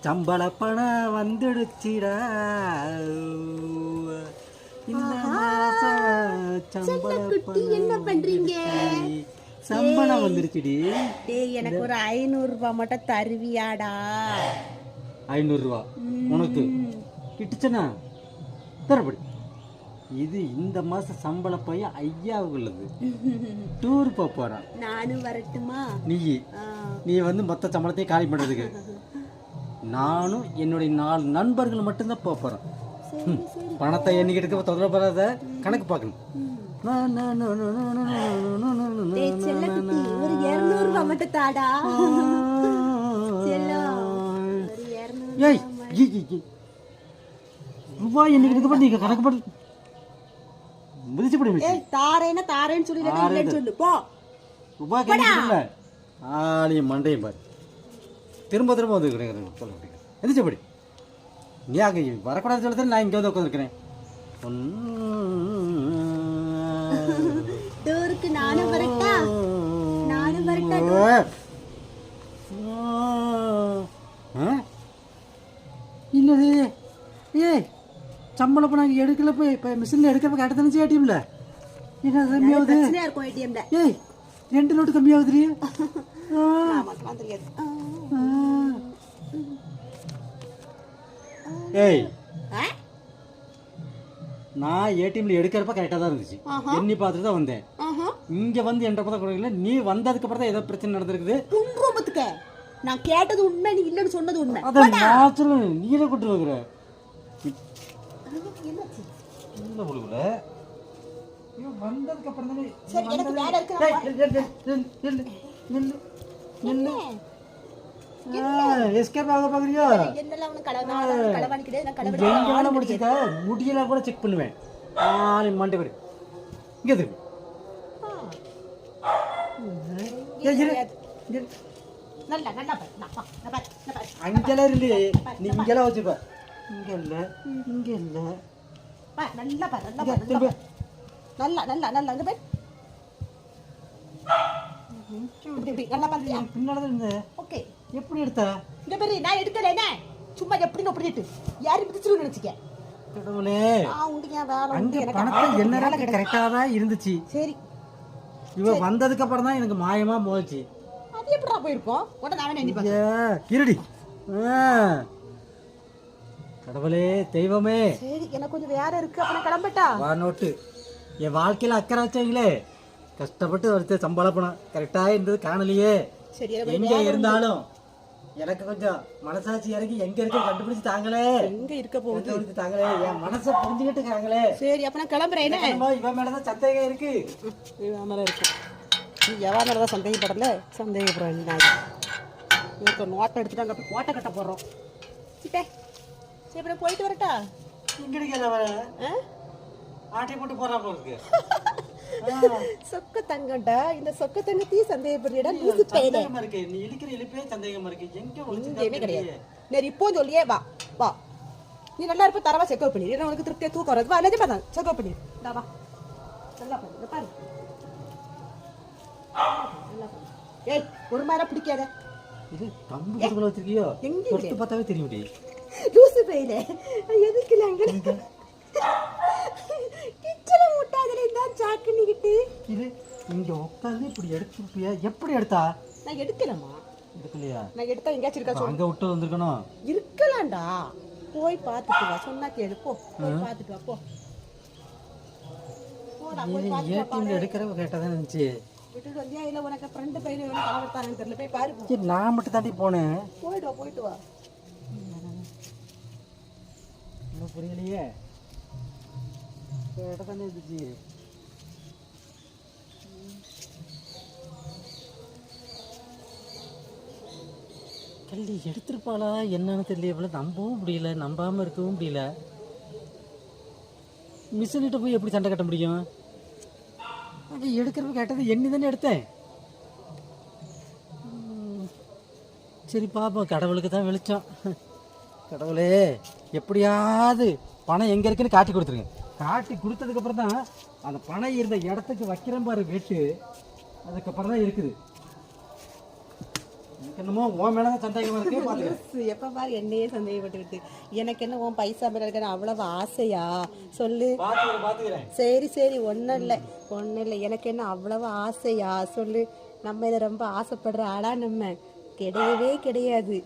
சம்பள பணம் வந்துடுச்சிடா. இந்த மாசம் சம்பள பணம் என்ன பண்றீங்க? சம்பளம் வந்துருச்சுடி. டேய் எனக்கு ஒரு 500 ரூபாய் மட்டும் தருவியாடா? 500 ரூபா உனக்கு கிட்டுச்சுன்னா தரப்படி. இது இந்த மாசம் சம்பள பையன் ஐயாவுக்கு உள்ளது. டூர் போறான். நானும் வரட்டுமா? நீ வந்து மொத்த சம்பளத்தையும் காலி பண்றதுக்கு நானும் என்னுடைய 4 நண்பர்கள் மட்டும்தான் போறோம். பணத்தை எண்ணிக்கிட்டு தொந்தரவு படாத, கணக்கு பார்க்கணும். ஒரு 200 ரூபாய் மட்டும் தாடா. ஏய் ரூபாய் எண்ணிக்கிட்டு படி, நீங்க கணக்கு படி. தாரேன்னு தாரேன்னு சொல்லி சொல்லு போ. ரூபாய் கேட்கல ஆளையும் மண்டையும் பாரு. திரும்ப திரும்ப வந்து எந்திரிச்சபடி. நீ அங்கே வரக்கூடாது சொல்லுறது, நான் இங்கே வந்து உட்காந்துருக்கிறேன். நானும் வரட்டா? இல்லது ஏய் சம்பள பணம் எடுக்கல போய் இப்போ மிஷினில் எடுக்கிறப்ப கரெக்டாக தானே ஏடிஎம்ல என்ன கம்மியாகுது? ஏய் 2 நோட்டு கம்மியாகுதுரி. ஏய் நான் ஏடிஎம்ல எடுக்கிறப்ப கரெக்டாக தான் இருந்துச்சு. எண்ணி பார்த்துட்டு தான் வந்தேன். இங்கே வந்து என்ற பதம் கொடுக்கல. நீ வந்ததுக்கு அப்புறம் தான் ஏதோ பிரச்சனை நடந்திருக்குது. நான் கேட்டது உண்மை, நீ இல்லன்னு சொன்னது உண்மை. அதான் நான் சொல்லுங்க, நீல கூட்டு வைக்கிற இல்ல கொடுக்கல. வந்ததுக்கு அப்புறம் தானே சரி எனக்கு வேலை இருக்கு. எஸ்கேப் ஆக பாக்குறியா? என்னெல்லாம் அவன களவாணி கிடையாது. நான் களவாணி எங்க வேணா முடிச்சுக்க, முடியல கூட செக் பண்ணுவேன். நீ மண்டை படி இங்க திரும்பி. நல்லா நல்லா அங்கெல்லாம் இருந்து நீ இங்கெல்லாம் வச்சுப்ப. இங்க இல்ல இங்க இல்ல. நல்லா பாரு, நல்லா பாரு, நல்லா நல்லா நல்லா இங்க பாரு. நல்லா பாரு. பின்னால இருந்த ஓகே. எப்படி எடுத்த? இந்த பாரு நான் எடுக்கல. என்ன சும்மா எப்படின்னு அப்படிட்டு யாரு பிடிச்சிரு நினைச்சிக்க. கடவுளே உங்க வேலை அங்க பணத்தை என்னடா கரெக்டா தான் இருந்துச்சு. சரி இவ வந்ததுக்கு அப்புறம் தான் எனக்கு மாயமா போச்சு. அது எப்படிடா போயிருக்கோம்? உடனே நானே எண்ணி பார்த்தேன். இருடி. கடவுளே தெய்வமே. சரி எனக்கு கொஞ்சம் வேற இருக்கு, அப்ப நான் கிளம்பட்டா? வா நோட்டு. என் வாழ்க்கையில அக்கறை வச்சீங்களே, கஷ்டப்பட்டு வருது சம்பள பணம் கரெக்டா இருந்தது காணலையே. சரி எங்க இருந்தாலும் எனக்கு கொஞ்சம் மனசாட்சி இறங்கி எங்க இருக்க கண்டுபிடிச்சு தாங்களே. எங்க இருக்க போகுது தாங்களே, என் மனசை புரிஞ்சுக்கிட்டு இருக்காங்களே. சரி அப்ப நான் கிளம்புறேன். இவன் மேலதான் சந்தேகம் இருக்கு. இவன் மேல இருக்கு. நீ எவன் மேலதான் சந்தேகப்படல, சந்தேகப்படுறேன். இவருக்கு நோட்டை எடுத்துட்டு அங்க போய் கோட்டை கட்ட போடுறோம். சரி போயிட்டு வரட்டா? இங்க ஆட்டை போட்டு போறாப்ல இருக்கு. சொக்க தங்கண்டா, இந்த சொக்க தங்கத்தையும் சந்தேகப்படுறியடா. லூசு பையனே. நீ இழுக்கிற இழுப்பே சந்தேகமா இருக்கு. எங்கேயுமே கிடையாது. நேர் இப்போ சொல்லியே வா வா. நீ நல்லா இருப்ப, தரவா செக்அப் பண்ணி உனக்கு திருப்தியா தூக்கம் வராது. வா நிஜமா தான் செக்அப் பண்ணி வா. நல்லா பண்ணு பாரு. ஏய் ஒரு மாதிரி பிடிக்காத. இது கம்பு குடுக்குள்ள வச்சிருக்கியோ? தொட்டு பார்த்தாவே தெரியும்டி. லூசு பையனே. எதுக்கு நாங்க கிச்சன முட்டாதல இந்த சாக்கு நிக்கிட்டு இது இங்க உட்கார்ந்து இப்படி எடுத்துப்பியா? எப்படி எடுத்தா? நான் எடுக்கலமா. எடுக்கலையா? நான் எடுத்தா எங்கயாச்சும் இருக்கா சொல்லு. அங்க விட்டு வந்திருக்கணும். இருக்கலாம்டா. போய் பாத்துட்டு வா. சொன்னா கேளு போ. போய் பாத்துட்டு வா போ. போடா போய் பாத்துட்டு வா. ஏடிஎம்ல எடுக்கறவ கேட்டா தான் இருந்துச்சு. விட்டுட்டு வந்தியா இல்ல உனக்கு ஃப்ரெண்ட் பையன் வேணும் கலவட்டானு தெரியல. போய் பாரு. சரி நான் மட்டும் தாண்டி போனேன். போயிட்டு வா. இன்னும் புரியலையே. கேட்டா தானே இருந்துச்சு. கல்வி எடுத்துருப்பாளா என்னன்னு தெரியல. இவ்வளோ நம்பவும் முடியல, நம்பாமல் இருக்கவும் முடியல. மிஷின்கிட்ட போய் எப்படி சண்டை கட்ட முடியும்? அங்கே எடுக்கிறப்ப கேட்டது எண்ணி தானே எடுத்தேன். சரி பாப்போம், கடவுளுக்கு தான் வெளிச்சம். கடவுளே எப்படியாவது பணம் எங்கே இருக்குன்னு காட்டி கொடுத்துருங்க. காட்டி கொடுத்ததுக்கப்புறம் தான் அந்த பணம் இருந்த இடத்துக்கு வைக்கிற பாரு வெட்டு, அதுக்கப்புறம் தான் இருக்குது. என்னமோ உன் மேலதான் சந்தேகமா இருக்கே பாத்துக்க. எப்ப பாரு என்னையே சந்தேகப்பட்டுக்கிட்டு. எனக்கு என்ன உன் பைசா மேல இருக்கிற அவ்வளவு ஆசையா சொல்லு. பாத்துக்கிறேன். சரி சரி ஒன்றும் இல்லை எனக்கு என்ன அவ்வளவு ஆசையா சொல்லு. நம்ம இதை ரொம்ப ஆசைப்படுற ஆளா நம்ம கிடையவே கிடையாது.